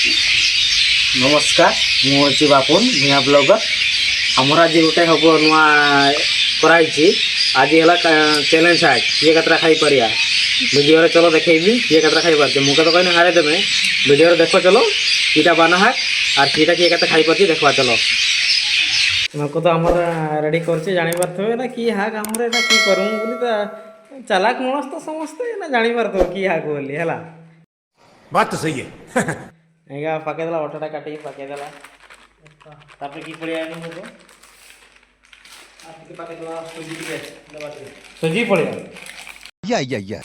नमस्कार मुझे बापुन मिया ब्लॉगर आमर आज गोटे हम नुआ कराई आज है चैलेंज है किए कतरा खाई पारिया वीडियो चलो देखेबी किए कतरा खाई पारे मुझे तो कहने हारे देवे वीडियो देखो चलो कीटा बना है और कीटा किए कत खाई पार्टी देखवा चलो नुको तो आमर रेडी कर जानी पारे ना कि हाक आमर एटा कि करूँ बोली तो चालाक मणस तो समस्ते ना जानी पारे कि हाक बोली है बात तो सही है एगा पकेदेला अटाटा काटी पकेदेला तापर की पड़िया मुझे आके पकेदेला सुजी पड़िया या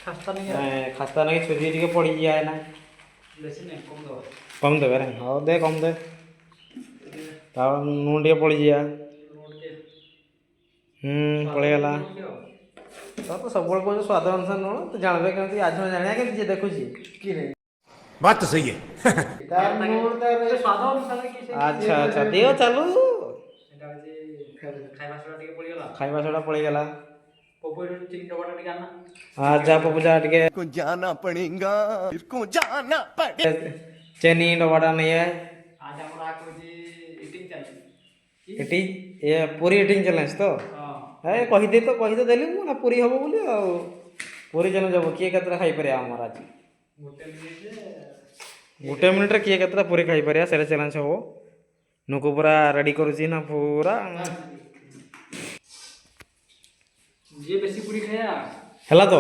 खास्ता नहीं सुजी टिके पड़ी जाए ना बेसी नहीं कम दे रे हां दे कम दे ता नून टिके पड़ी जा पड़ेगला तो सब को स्वाद अनुसार नून तो जानबे केमती आज जानिया के जे देखुची की नहीं बात तो सही है अच्छा अच्छा दियो चलू खाइबा सोडा पड़ीगला जा पप्पू जा टिके जाना पड़ेगा जाना पड़ेगा चेनी डबाटा नहीं है आज हमरा कोजी ईटिंग चैलेंज ईटिंग ये पूरी ईटिंग चैलेंज तो ए कहि दे देली मु ना पूरी हबो बोली आ पूरी चैलेंज हबो किए कतरा खाई परिया हमरा आज गोटे मिनिट रे किए कतरा पूरी खाई परिया सेरे चैलेंज हबो नुको पूरा रेडी करूची ना पूरा जे बेसी पूरी खाया हला तो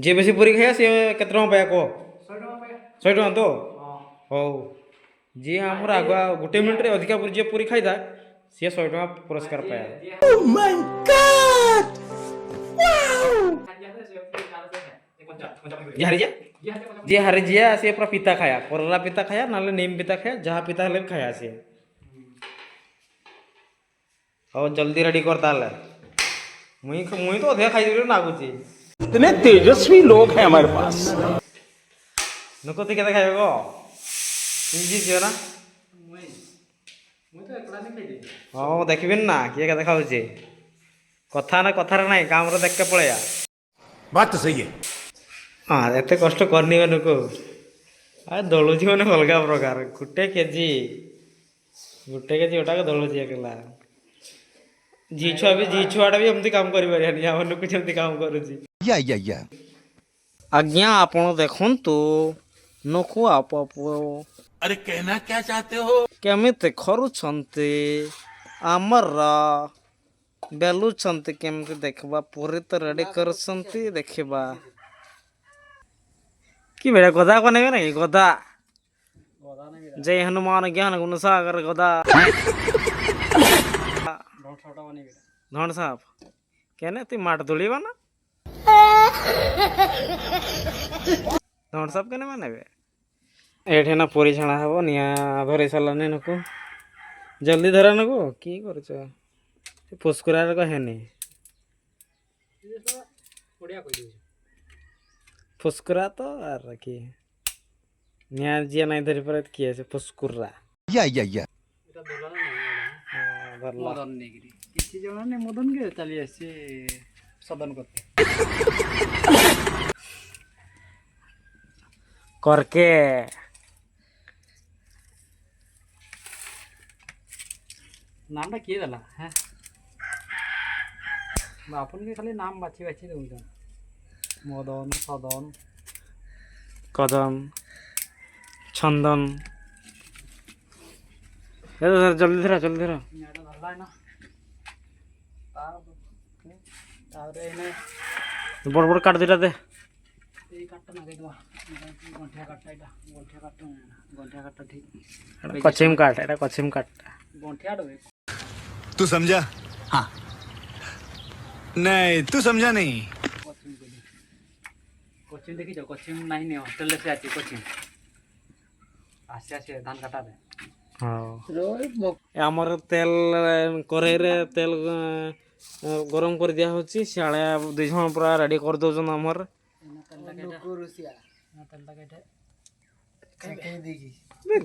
जे बेसी पूरी खाया से केतरा पाया को 100 टका तो हो जी हमर आगुआ गोटे मिनिट रे अधिका पूरी जे पूरी खाइदा से 100 टका पुरस्कार पाया ओह माय गॉड जे हारी जिया से पूरा पिता खाया कोरला पिता खाया नाले नीम पिता खाया जहाँ पिता हले खाया से और जल्दी रेडी कर ताले मुई तो अधिका खाई दिलो नागुची इतने तेजस्वी लोग हैं हमारे पास नुको ते केते खाइबो इंजी जियो ना मुई तो एकला नहीं खाई हां देखबिन ना किए केते खाउची कथा ना कथार नाही काम रे देख के पळेया बात तो सही है हाँ एते कष्ट करनी नुको आ दलुची माने अलगा प्रकार गुटे केजी ओटा के दलुची एकला जी छुआटा भी हमती काम करि परियानी हम नुको जेमती काम करूची या आज्ञा आपण देखंतु नुको आप अरे कहना क्या चाहते हो केमिते खरुछंती आमर बेलुछंती केमिते देखबा पूरी तो रेडी करछंती देखबा कि बेटा गदा को नहीं ना गदा जय हनुमान ज्ञान गुण सागर गदा धन साहब कहने तु माट तुड़ीबा ना धन साहब कहने माने एठे ना पूरी छाणा हबो निया धरे सालाने नको जल्दी धरा नको की करछ पुस्कुरा को हेनी फुस्कुरा तो आर की निया जिया नहीं धरी पर किए से फुस्कुरा या एटा धरला नहीं धरला मदन नेगिरी किसी जणा ने मदन के चली आसी सदन करते करके नामटा किए दला हैं बापुन के खाली नाम बाछी बाछी दउछन मदन सदन कदम छंदन जल्दी धरा बड़ बड़ काट दिला दे कचिम काट तू समझा हाँ नहीं तू समझा नहीं कोचिंग देखी जाओ कोचिंग नहीं नहीं हॉस्टल से आती कोचिंग आसे धान काटा दे हाँ आमर तेल कढ़ाई रे तेल गरम कर दिया होची शाळे दुई जण पूरा रेडी कर दउछन आमर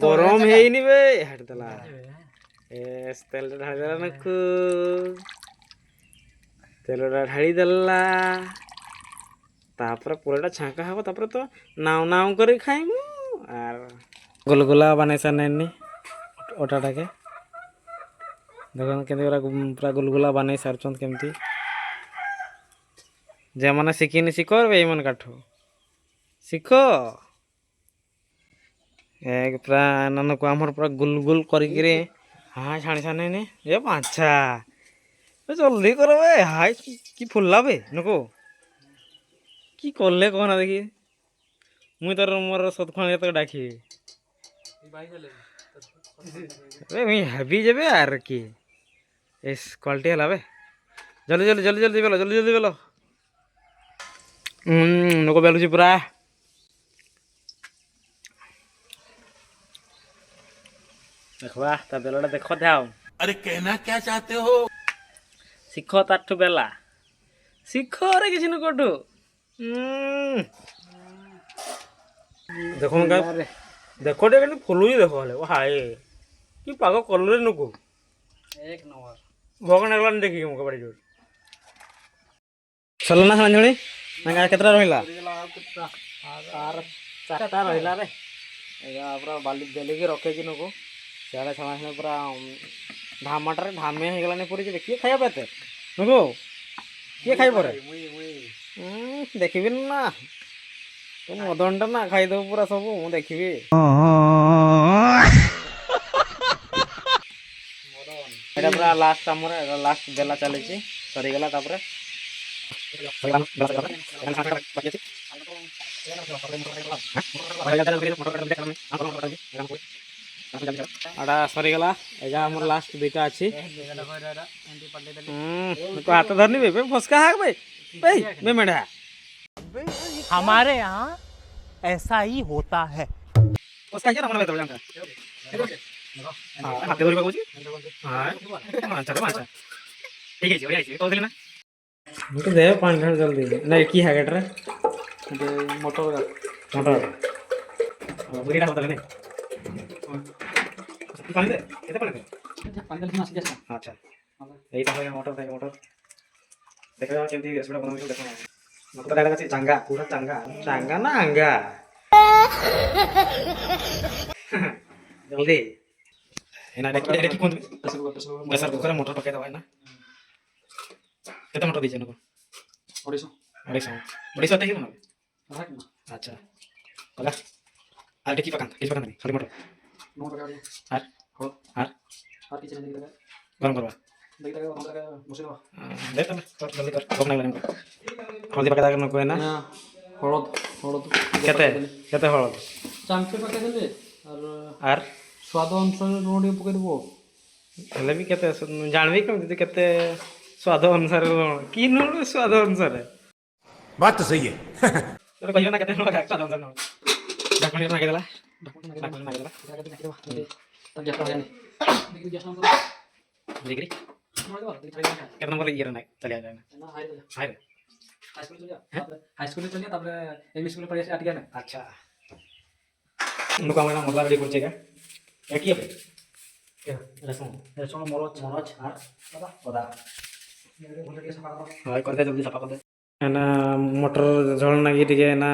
गरम हेइनी बे हट दला एस तेल ढाळला नको तेल ढाळी दला तापर पूराटा छांका हबो तापर तो नाव नाव करी खाइमु আর গুলগুলা বানাই সারেনি ওটাটাকে দেখুন কেমতি পুরা গুলগুলা বানাই সারছন কেমতি যেমন শিখিনি শিখো এইমন কাঠ শিখ এক পুরা নানকু আমার পুরা গুল গুল করিকি হাই ছানি ছানি এ আচ্ছা জলদি করো বে হাই কি ফুললাবে নকো কি করলে কহ না দেখি মুই তোর মোর সৎক্ষণ তো ডাকি মুই হাবি যাবে আর কি এস কোয়ালিটি হলাবে জলদি জলদি জলদি জলদি বেলো জলদি জলদি বেলো নকো বেলুছি পুরা দেখবা তা বেলাটা দেখ দাও अरे कहना क्या चाहते हो শিখ তারঠু বেলা শিখ রে কিছু না কটু দেখুন দেখো রে কিন্তু ফুলুই দেখো হলে ও হাই কি পাগ কলরে নকু এক নম্বর ভগবান একলা দেখি মুখ বাড়ি জোর চলো না সাঞ্জলি না কেতটা রহিলা আর চারটা রহিলা রে এগা পুরা বালি বেলিকি রখেছি নকু সিয়াড়ে ছানা পুরা ধামাটারে ধামে হয়ে গেলানি পড়ে যাবে কিଏ খাইব এতে নকু কিଏ খাইব রে ଦେଖିବି ନା ତୁ ମଦନଟା ନା ଖାଇଦେବୁ ପୁରା ସବୁ ମୁଁ ଦେଖିବି ଏଇଟା ପୁରା ଲାଷ୍ଟ ଆମର ଲାଷ୍ଟ ବେଲା ଚାଲିଛି ସରିଗଲା ତାପରେ ଏଟା ସରିଗଲା ଏଇଟା ଆମର ଲାଷ୍ଟ ଦୁଇଟା ଅଛି ହାତ ଧରିନିବେ ଫସ୍କା ହାକ ଭାଇ मैं मेढ़ा हमारे यहाँ ऐसा ही होता है। उसका क्या नाम है तो जानता हां हाथ धरि बाबूजी हां अच्छा अच्छा ठीक है जी बढ़िया है तो दिले ना मुझे दे 5 मिनट जल्दी नहीं की है गटर दे मोटर बुरी का होता नहीं पानी दे कितने पानी दे पानी दे ना सीधा अच्छा यही तो है मोटर देखो केमती रेसिपी बनाउछु देखो मत तो डायरेक्ट चांगा पूरा चांगा चांगा ना आंगा जल्दी एना एटा की कोन प्रेशर कुकर मोटर पकाई दवा ना केते मोटर दीजे नको 250 तक ही बना अच्छा कला आर की पकान नहीं खाली मोटर आर किचन में गरम करवा हल्दी पका दाग नको ना हळद केते केते हळद चामचे पकाई देले आर स्वाद अनुसार लुण टिके पकाई देबो हेले भी केते जानबी केमती केते स्वाद अनुसार की नुण स्वाद अनुसार बात तो सही है तो कहियो ना केते नुण का स्वाद अनुसार ढक्कन ना के देला ढक्कन ना के देला तब जैसा हो जाने देखिए जैसा हम डिग्री कितना नंबर ये रहना चलिए जाना ना हाई हाय हाई स्कूल चलिए तब इंग्लिश स्कूल पढ़े से अट गया ना अच्छा नुका मैंने मसला रेडी कर चेगा एक ही है क्या रसों मरोच हां पता हाय कर दे जल्दी सफा कर दे एना मटर झोल ना टिके ना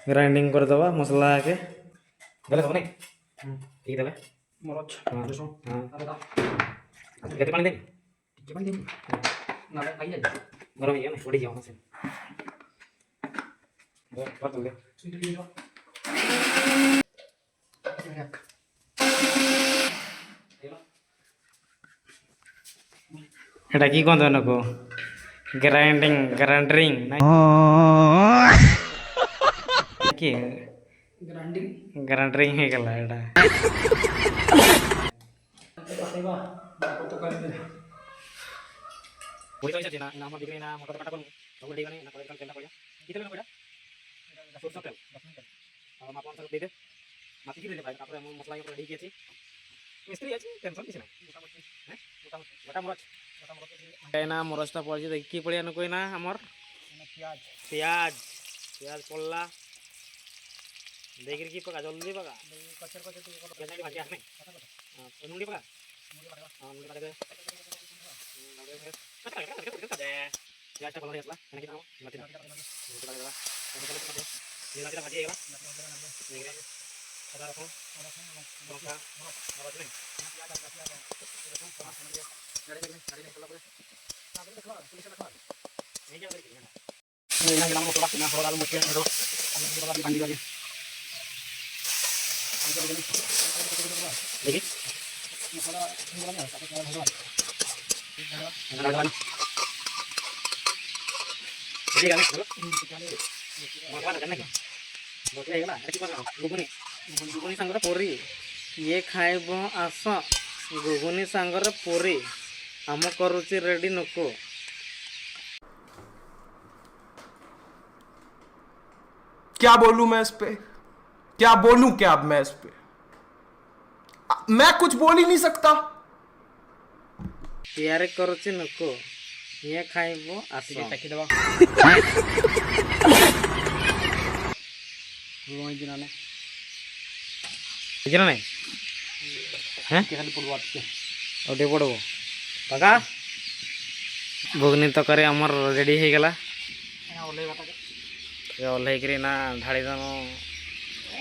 ग्राइंडिंग कर दवा मसला के गले तो नहीं ठीक है मरोच रसों हां पता केते पानी दे पानी दे ना आई जाए गरम है ना थोड़ी जाओ ना से कर दो এটা কি কোন নকো গ্রাইন্ডিং কি গ্রাইন্ডিং হয়ে গেল এটা ওই তো আছে না আমার দিকে না মোটর কাটা করব তবে দিকে না করে তেলটা পড়া কি তেল পড়া সরষের তেল আর মাপ অনুসারে দিয়ে দে মাটি কি দিলে ভাই তারপরে আমি মশলা করে দিয়ে দিয়েছি মিস্ত্রি আছে টেনশন কিছু না মোটামুটি হ্যাঁ মোটামুটি না মরচটা পড়ছে দেখি কি পড়িয়া নকই না আমার পেঁয়াজ পড়লা দেখি কি পকা জলদি পকা কচর পেঁয়াজ ভাজি আসে নুড়ি পকা নুড়ি পকা দে পেঁয়াজটা পড়লা আসলা নাকি নাও মাটি না ভাজি গেলা ଗୁଗୁନି ସାଙ୍ଗରେ ପୁରୀ ଇଏ ଖାଇବ ଆସ ଗୁଗୁନି ସାଙ୍ଗରେ ପୁରୀ ଆମ କରୁଛି ରେଡ଼ି ନୋକ। क्या बोलूं मैं इस पे, क्या बोलूं क्या अब मैं इस पे, मैं कुछ बोल ही नहीं सकता। ତିଆରି କରୁଛି ନୋକ ଇଏ ଖାଇବ ଆସ। ବୁଝିଲ ନାଇଁ ଆଉ ଟିକେ ପଡ଼ବ ପକା ଘୁଗନି ତରକାରୀ ଆମର ରେଡ଼ି ହେଇଗଲା। ଓହ୍ଲେଇକିରି ନା ଢାଳିଦେନୁ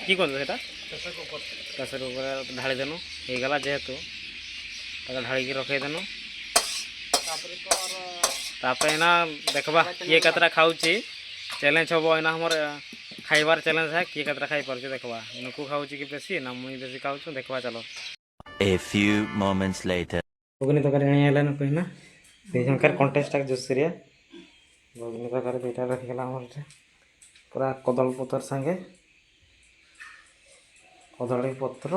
କି କହୁଛୁ ସେଇଟା ପ୍ରେସର ଉପରେ ଢାଳିଦେନୁ ହେଇଗଲା ଯେହେତୁ ତାକୁ ଢାଳିକି ରଖେଇଦେନୁ। ତାପରେ ଏଇନା ଦେଖବା କିଏ କେତେଟା ଖାଉଛି ଚ୍ୟାଲେଞ୍ଜ ହବ। ଏଇନା ଆମର ଖାଇବାର ଚ୍ୟାଲେଞ୍ଜ है କିଏ କେତେଟା ଖାଇପାରୁଛି ଦେଖବା ନୁକୁ ଖାଉଛି କି ବେଶୀ ନା ମୁଇଁ ବେଶୀ ଖାଉଛୁ ଦେଖବା ଚାଲ। A few moments later. Ghugni ତରକାରୀ ଆଣି ହେଲା ନୁକୁ ନା ସେଇ ସଂଖ୍ୟାର କଣ୍ଟେଷ୍ଟଟା ଜୋସରିଆ ଘୁଗନି ତରକାରୀ ଦୁଇଟା ରଖିଗଲା ଆମର ପୁରା କଦଳୀ ପତ୍ର ସାଙ୍ଗେ କଦଳୀ ପତ୍ର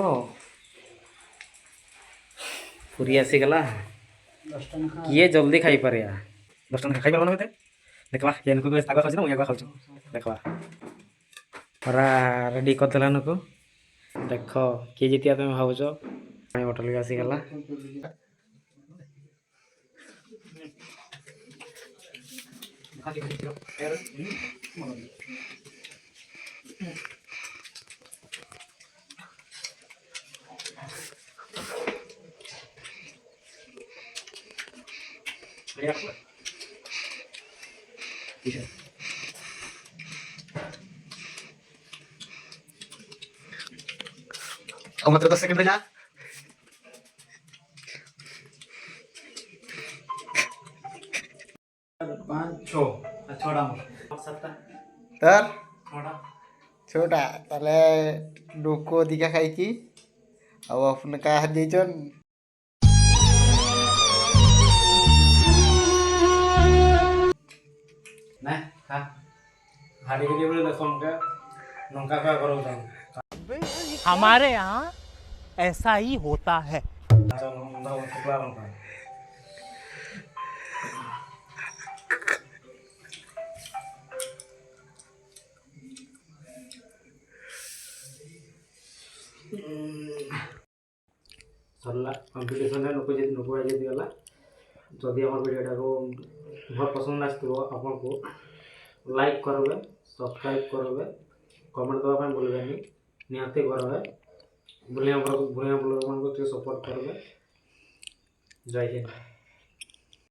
ପୁରୀ ଆସିଗଲା। କିଏ ଜଲ୍ଦି ଖାଇପାରିବା 10 ଟଙ୍କା ଖାଇପାରିବ ନା ମତେ ଦେଖବା କିଏ ନୁକୁ ଶାଗ ଖାଉଛି ନା ମୁଁ ୟାଗ ଖାଉଛୁ ଦେଖବା ପୁରା ରେଡ଼ି କରିଦେଲା ନୁକୁ। ଦେଖ କିଏ ଜିତିବା ତମେ ଭାବୁଛ ପାଣି ବୋଟଲ ବି ଆସିଗଲା। मात्र 10 सेकंड जा। तर छोटा ताले लोको दिखा खाई की अब अपन का हाथ देचन ना खा हाड़ी के लिए लसन के नौका का करो जाओ हमारे यहाँ ऐसा ही होता है। सरला कंपटीशन लोक लोक गला जदि आम वीडियोटा को बहुत पसंद आसो आपन को लाइक करेंगे सब्सक्राइब करेंगे कमेंट देवाई भूलें निहाती करेंगे बुढ़िया ब्लॉग मान को सपोर्ट करेंगे। जय हिंद।